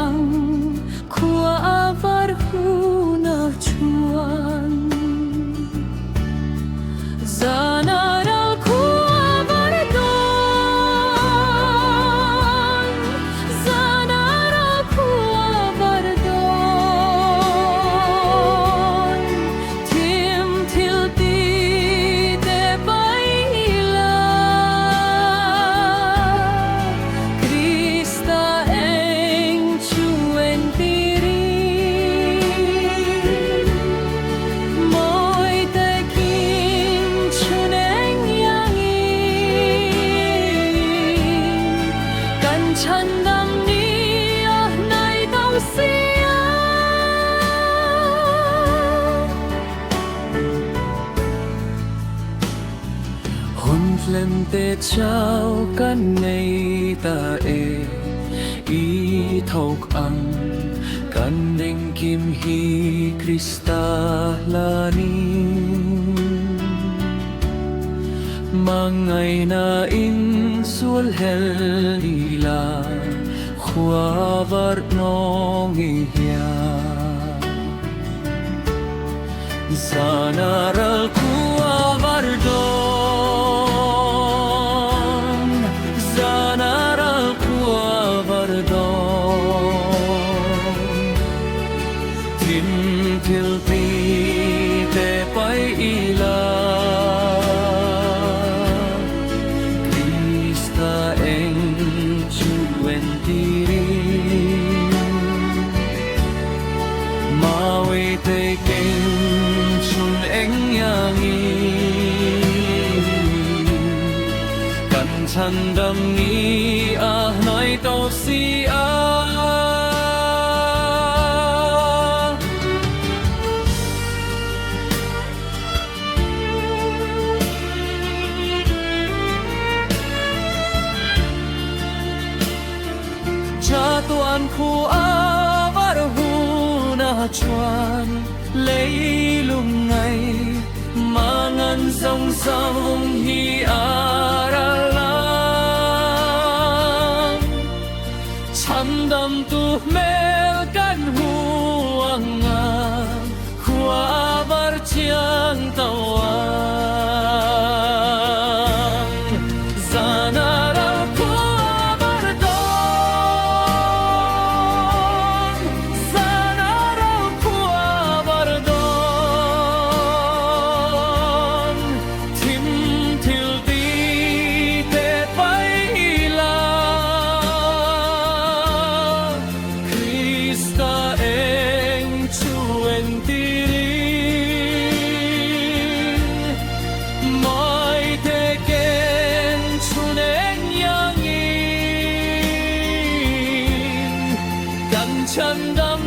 ang kuavar huna chuan zanaral kuavar don zanaral kuavar don tim til ti de baila Krista eng chuen tiri moi te kim chun eng yangi kan chan dam ni ah nai dau sia hun flem te chao kan nei ta e i thok ang kan ding kim hi Krista lani mangai na in sul hel ila khuavar nong ihya zanaral kuavar don zanaral kuavar don tim til ti te pai ila Krista eng chuen tiri mawi te king chun eng yangi kan chan dam ni ah noi to si a cha tuan khu avar huna chuan lấy lung ngày mangan song song hi aralang cham dam tu mel kan huanga khuavar chiang tawang zanaral kuavar don zanaral kuavar don tim til ti te pai la Krista eng chuen tiri mai te ken chun eng yangi kan chan dam